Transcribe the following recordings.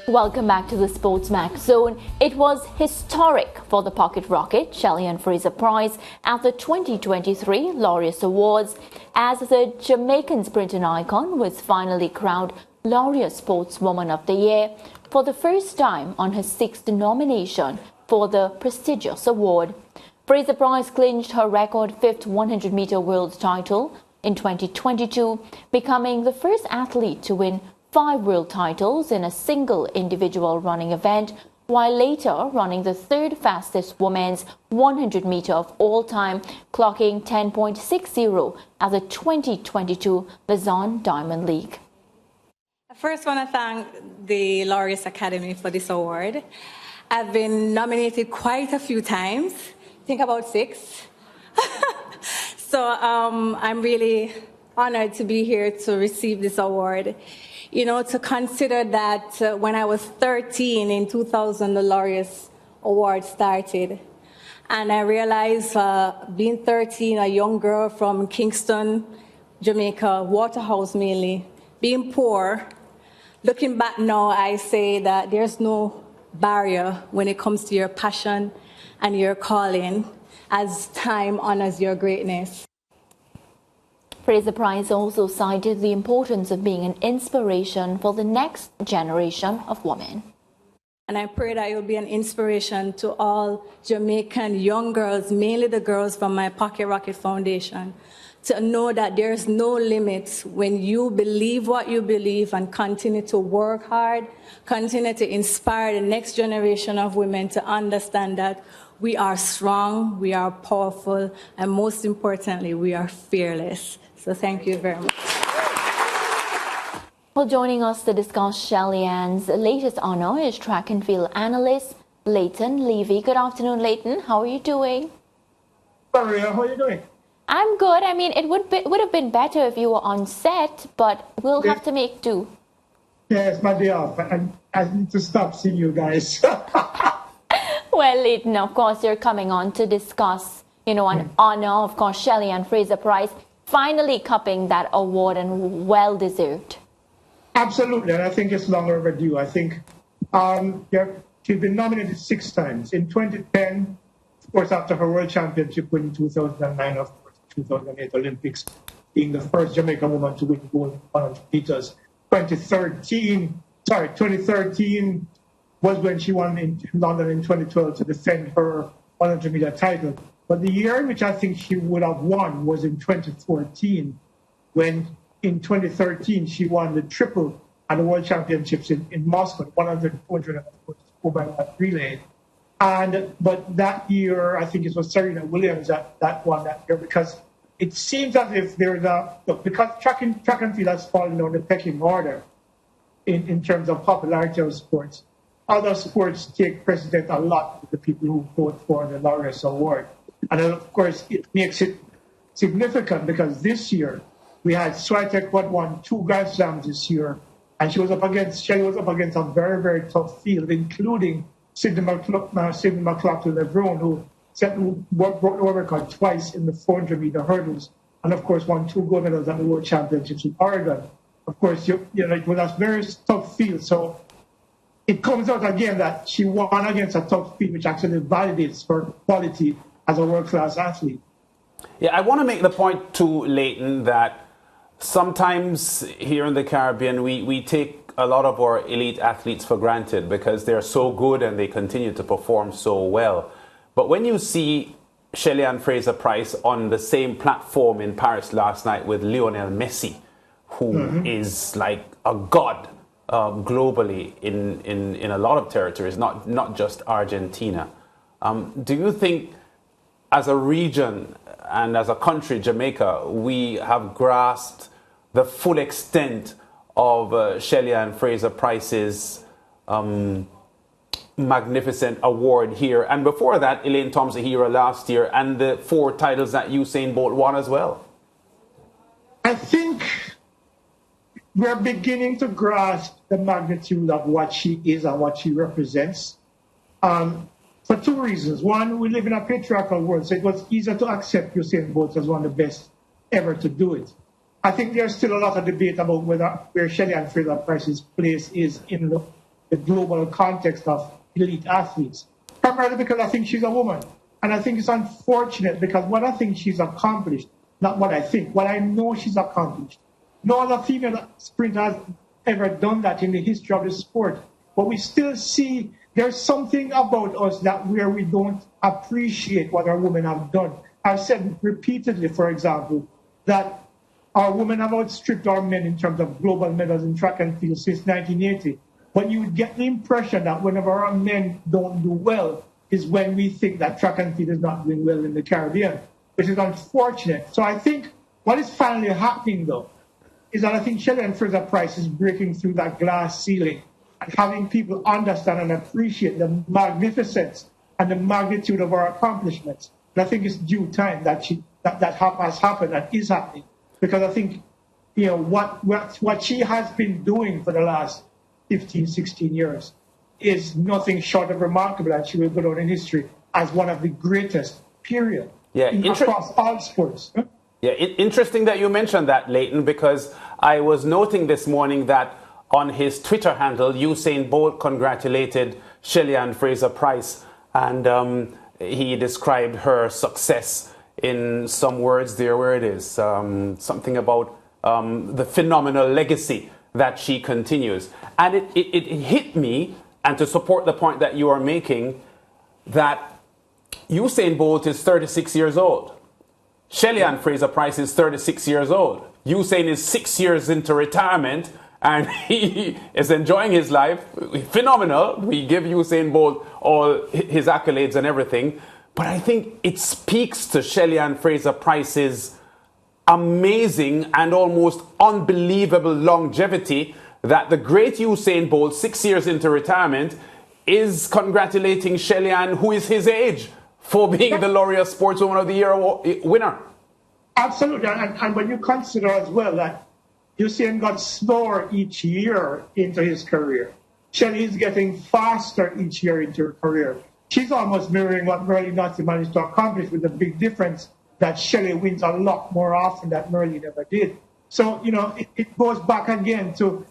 Welcome back to the SportsMax Zone. It was historic for the pocket rocket, Shelly-Ann Fraser Pryce, at the 2023 Laureas Awards, as the Jamaican sprinting icon was finally crowned Laureas Sportswoman of the Year for the first time on her sixth nomination for the prestigious award. Fraser Pryce clinched her record fifth 100-meter world title in 2022, becoming the first athlete to win 5 world titles in a single individual running event, while later running the third fastest women's 100-meter of all time, clocking 10.60 at the 2022 Lausanne Diamond League. I first want to thank the Laureas Academy for this award. I've been nominated quite a few times, I think about 6. So I'm really honored to be here to receive this award. You know, to consider that when I was 13 in 2000, the Laureas Award started. And I realized being 13, a young girl from Kingston, Jamaica, Waterhouse mainly, being poor, looking back now, I say that there's no barrier when it comes to your passion and your calling, as time honors your greatness. Fraser Pryce also cited the importance of being an inspiration for the next generation of women. And I pray that it will be an inspiration to all Jamaican young girls, mainly the girls from my Pocket Rocket Foundation, to know that there's no limits when you believe what you believe and continue to work hard, continue to inspire the next generation of women to understand that we are strong, we are powerful, and most importantly, we are fearless. So thank you very much. Well, joining us to discuss Shelly-Ann's latest honor is track and field analyst Leighton Levy. Good afternoon, Leighton. How are you doing? Maria, how are you doing? I'm good. I mean, it would have been better if you were on set, but we'll have to make do. Yes, my day off. I need to stop seeing you guys. Well, Leighton, of course, you're coming on to discuss, an honor, of course, Shelly-Ann Fraser Pryce finally cupping that award, and well-deserved. Absolutely, and I think it's long overdue. I think she's been nominated 6 times. In 2010, of course, after her World Championship win in 2009, of course, 2008 Olympics, being the first Jamaican woman to win gold in 100 meters. 2013 was when she won in London in 2012 to defend her 100-meter title. But the year in which I think she would have won was in 2014, when in 2013 she won the triple at the World Championships in Moscow, 100, 400, and of course, 4x1 relay. But that year, I think it was Serena Williams that won that year, because it seems as if there's because track and field has fallen on the pecking order in terms of popularity of sports. Other sports take precedent a lot with the people who vote for the Laureas Award. And then, of course, it makes it significant because this year we had Swiatek won 2 Grand Slams this year, and Shelly was up against a very, very tough field, including Sidney McLaughlin-Levrone, who broke the world record twice in the 400-meter hurdles, and of course won 2 gold medals at the World Championships in Oregon. Of course, it was a very tough field, so it comes out again that she won against a tough field, which actually validates her quality as a world-class athlete. Yeah, I want to make the point too, Leighton, that sometimes here in the Caribbean, we take a lot of our elite athletes for granted because they're so good and they continue to perform so well. But when you see Shelly-Ann Fraser Pryce on the same platform in Paris last night with Lionel Messi, who is like a god globally in a lot of territories, not just Argentina. Do you think as a region and as a country, Jamaica, we have grasped the full extent of Shelly-Ann Fraser Pryce's magnificent award here? And before that, Elaine Thompson-Herah last year, and the 4 titles that Usain Bolt won as well. I think we're beginning to grasp the magnitude of what she is and what she represents. For 2 reasons. One, we live in a patriarchal world, so it was easier to accept Usain Bolt as one of the best ever to do it. I think there's still a lot of debate about where Shelly-Ann Fraser Pryce's place is in the global context of elite athletes, primarily because I think she's a woman. And I think it's unfortunate because what I think she's accomplished, not what I think, what I know she's accomplished. No other female sprinter has ever done that in the history of the sport. But we still see there's something about us that where we don't appreciate what our women have done. I've said repeatedly, for example, that our women have outstripped our men in terms of global medals in track and field since 1980. But you would get the impression that whenever our men don't do well is when we think that track and field is not doing well in the Caribbean, which is unfortunate. So I think what is finally happening, though, is that I think Shelly-Ann Fraser Pryce is breaking through that glass ceiling and having people understand and appreciate the magnificence and the magnitude of our accomplishments. And I think it's due time that has happened and is happening, because I think what she has been doing for the last 15, 16 years is nothing short of remarkable, and she will go down in history as one of the greatest, period, across all sports. Yeah, interesting that you mentioned that, Leighton, because I was noting this morning that on his Twitter handle, Usain Bolt congratulated Shelly-Ann Fraser Pryce, and he described her success in some words there where it is, something about the phenomenal legacy that she continues. And it hit me, and to support the point that you are making, that Usain Bolt is 36 years old. Shelly-Ann Fraser Pryce is 36 years old. Usain is 6 years into retirement, and he is enjoying his life. Phenomenal. We give Usain Bolt all his accolades and everything. But I think it speaks to Shelly-Ann Fraser Pryce's amazing and almost unbelievable longevity that the great Usain Bolt, 6 years into retirement, is congratulating Shelly-Ann, who is his age, for being the Laureas Sportswoman of the Year winner. Absolutely. And when you consider as well that Usain got slower each year into his career, Shelly is getting faster each year into her career. She's almost mirroring what Merlin Nazi managed to accomplish, with the big difference that Shelly wins a lot more often than Merlin ever did. So, it goes back again to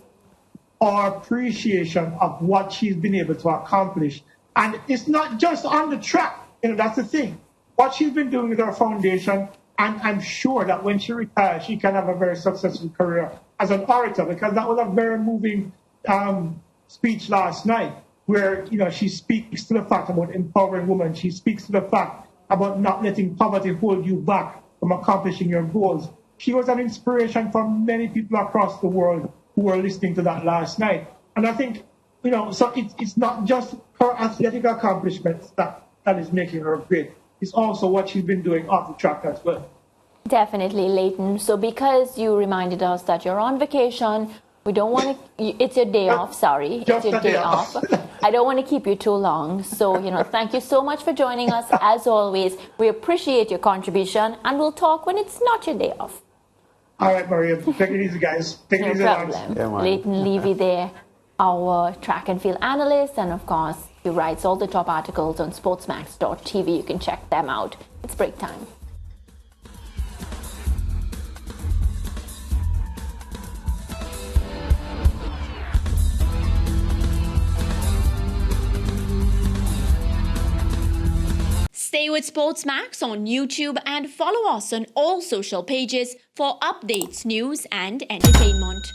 our appreciation of what she's been able to accomplish. And it's not just on the track. That's the thing. What she's been doing with her foundation, and I'm sure that when she retires, she can have a very successful career as an orator, because that was a very moving speech last night, where she speaks to the fact about empowering women. She speaks to the fact about not letting poverty hold you back from accomplishing your goals. She was an inspiration for many people across the world who were listening to that last night. And I think, so it's not just her athletic accomplishments that is making her great. It's also what she's been doing off the track as well. Definitely, Leighton. So because you reminded us that you're on vacation, we don't want to, it's your day off, sorry. It's your day off. I don't want to keep you too long. So, thank you so much for joining us. As always, we appreciate your contribution, and we'll talk when it's not your day off. All right, Maria. Take it easy, guys. Take it easy. No problem. Yeah, Leighton Levy there, our track and field analyst, and of course, he writes all the top articles on SportsMax.tv. You can check them out. It's break time. Stay with SportsMax on YouTube and follow us on all social pages for updates, news, and entertainment.